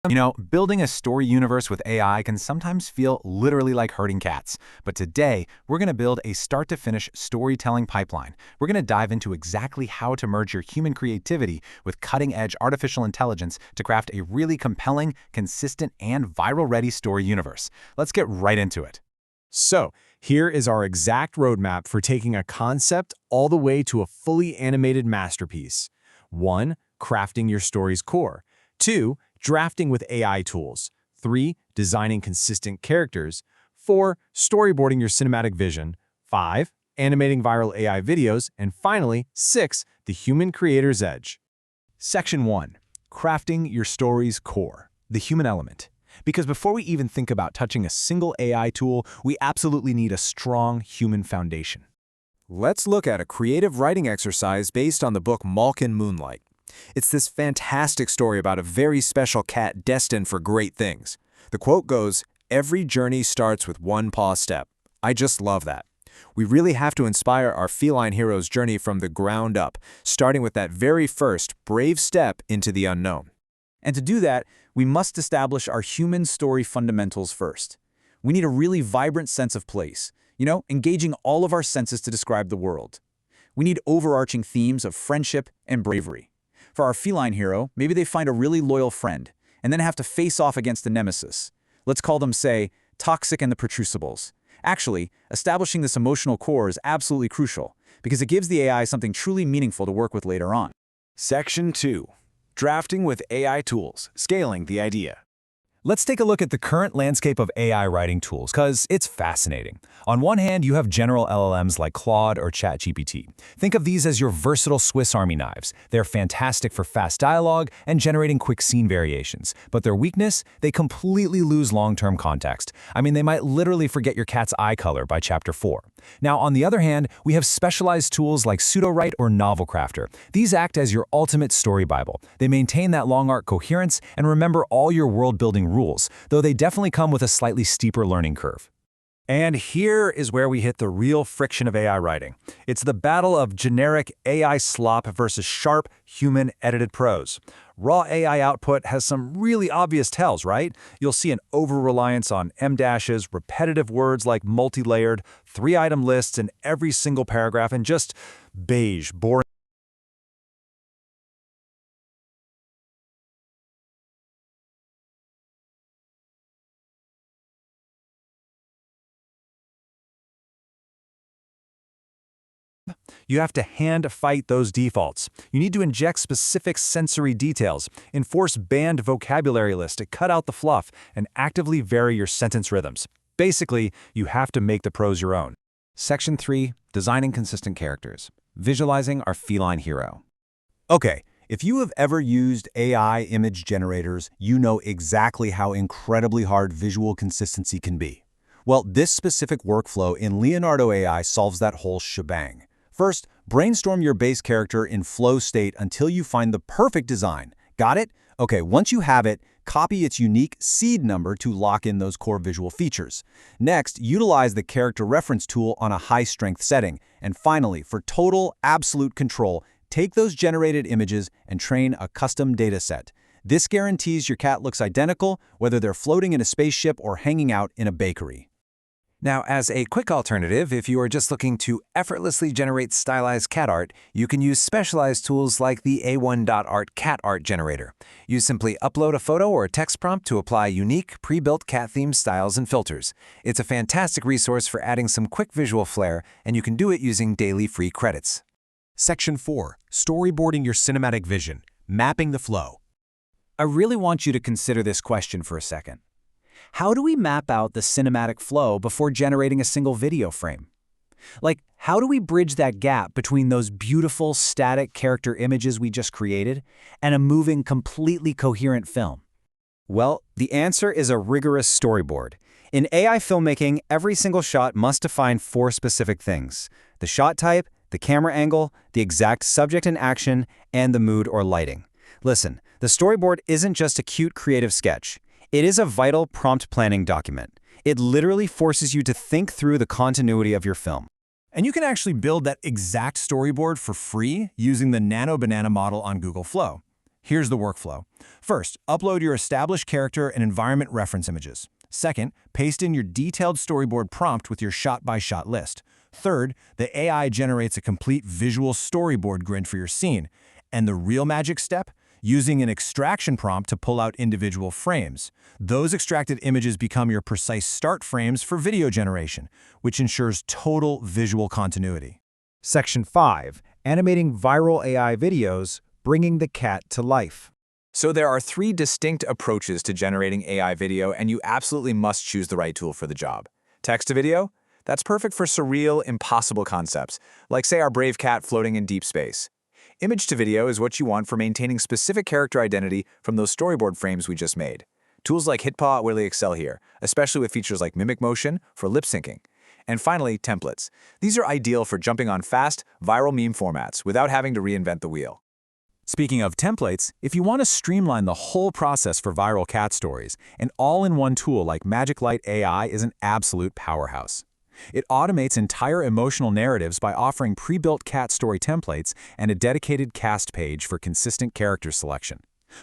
Building a story universe with AI can sometimes feel literally like herding cats. But today, we're going to build a start-to-finish storytelling pipeline. We're going to dive into exactly how to merge your human creativity with cutting-edge artificial intelligence to craft a really compelling, consistent, and viral-ready story universe. Let's get right into it. So, here is our exact roadmap for taking a concept all the way to a fully animated masterpiece. 1. Crafting your story's core. 2. Drafting with AI tools. 3. Designing consistent characters. 4. Storyboarding your cinematic vision. 5. Animating viral AI videos. And finally, 6. The human creator's edge. Section 1. Crafting your story's core, the human element. Because before we even think about touching a single AI tool, we absolutely need a strong human foundation. Let's look at a creative writing exercise based on the book Malkin Moonlight. It's this fantastic story about a very special cat destined for great things. The quote goes, "Every journey starts with one paw step." I just love that. We really have to inspire our feline hero's journey from the ground up, starting with that very first brave step into the unknown. And to do that, we must establish our human story fundamentals first. We need a really vibrant sense of place, engaging all of our senses to describe the world. We need overarching themes of friendship and bravery. For our feline hero, maybe they find a really loyal friend and then have to face off against a nemesis. Let's call them, say, Toxic and the Protrusibles. Actually, establishing this emotional core is absolutely crucial because it gives the AI something truly meaningful to work with later on. Section 2. Drafting with AI tools, scaling the idea. Let's take a look at the current landscape of AI writing tools, because it's fascinating. On one hand, you have general LLMs like Claude or ChatGPT. Think of these as your versatile Swiss Army knives. They're fantastic for fast dialogue and generating quick scene variations. But their weakness? They completely lose long-term context. They might literally forget your cat's eye color by chapter 4. Now, on the other hand, we have specialized tools like Sudowrite or Novel Crafter. These act as your ultimate story Bible. They maintain that long arc coherence and remember all your world-building rules, though they definitely come with a slightly steeper learning curve. And here is where we hit the real friction of AI writing. It's the battle of generic AI slop versus sharp, human-edited prose. Raw AI output has some really obvious tells, right? You'll see an over-reliance on em-dashes, repetitive words like multi-layered, 3-item lists in every single paragraph, and just beige, boring. You have to hand-fight those defaults. You need to inject specific sensory details, enforce banned vocabulary lists to cut out the fluff, and actively vary your sentence rhythms. Basically, you have to make the prose your own. Section 3. Designing consistent characters. Visualizing our feline hero. Okay, if you have ever used AI image generators, you know exactly how incredibly hard visual consistency can be. Well, this specific workflow in Leonardo AI solves that whole shebang. First, brainstorm your base character in flow state until you find the perfect design. Got it? Okay, once you have it, copy its unique seed number to lock in those core visual features. Next, utilize the character reference tool on a high-strength setting. And finally, for total, absolute control, take those generated images and train a custom dataset. This guarantees your cat looks identical, whether they're floating in a spaceship or hanging out in a bakery. Now, as a quick alternative, if you are just looking to effortlessly generate stylized cat art, you can use specialized tools like the A1.art cat art generator. You simply upload a photo or a text prompt to apply unique, pre-built cat-themed styles and filters. It's a fantastic resource for adding some quick visual flair, and you can do it using daily free credits. Section 4. Storyboarding your cinematic vision. Mapping the flow. I really want you to consider this question for a second. How do we map out the cinematic flow before generating a single video frame? How do we bridge that gap between those beautiful static character images we just created and a moving, completely coherent film? Well, the answer is a rigorous storyboard. In AI filmmaking, every single shot must define 4 specific things: the shot type, the camera angle, the exact subject and action, and the mood or lighting. Listen, the storyboard isn't just a cute creative sketch. It is a vital prompt planning document. It literally forces you to think through the continuity of your film. And you can actually build that exact storyboard for free using the Nano Banana model on Google Flow. Here's the workflow. First, upload your established character and environment reference images. Second, paste in your detailed storyboard prompt with your shot-by-shot list. Third, the AI generates a complete visual storyboard grid for your scene. And the real magic step? Using an extraction prompt to pull out individual frames. Those extracted images become your precise start frames for video generation, which ensures total visual continuity. Section 5. Animating viral AI videos, bringing the cat to life. So there are 3 distinct approaches to generating AI video, and you absolutely must choose the right tool for the job. Text to video? That's perfect for surreal, impossible concepts, like say our brave cat floating in deep space. Image to video is what you want for maintaining specific character identity from those storyboard frames we just made. Tools like HitPaw really excel here, especially with features like Mimic Motion for lip syncing. And finally, templates. These are ideal for jumping on fast, viral meme formats without having to reinvent the wheel. Speaking of templates, if you want to streamline the whole process for viral cat stories, an all-in-one tool like Magic Light AI is an absolute powerhouse. It automates entire emotional narratives by offering pre-built cat story templates and a dedicated cast page for consistent character selection.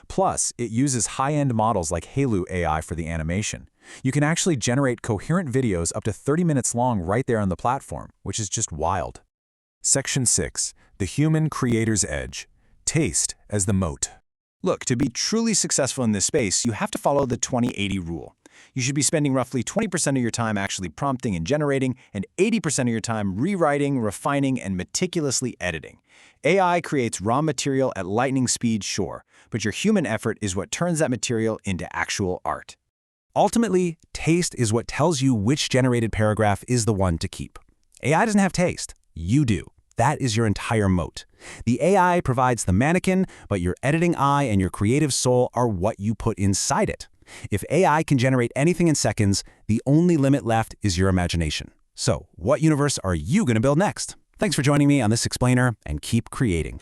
Plus, it uses high-end models like Halu AI for the animation. You can actually generate coherent videos up to 30 minutes long right there on the platform, which is just wild. Section 6. The Human Creator's Edge. Taste as the moat. Look, to be truly successful in this space, you have to follow the 20-80 rule. You should be spending roughly 20% of your time actually prompting and generating, and 80% of your time rewriting, refining, and meticulously editing. AI creates raw material at lightning speed, sure, but your human effort is what turns that material into actual art. Ultimately, taste is what tells you which generated paragraph is the one to keep. AI doesn't have taste. You do. That is your entire moat. The AI provides the mannequin, but your editing eye and your creative soul are what you put inside it. If AI can generate anything in seconds, the only limit left is your imagination. So, what universe are you going to build next? Thanks for joining me on this explainer, and keep creating.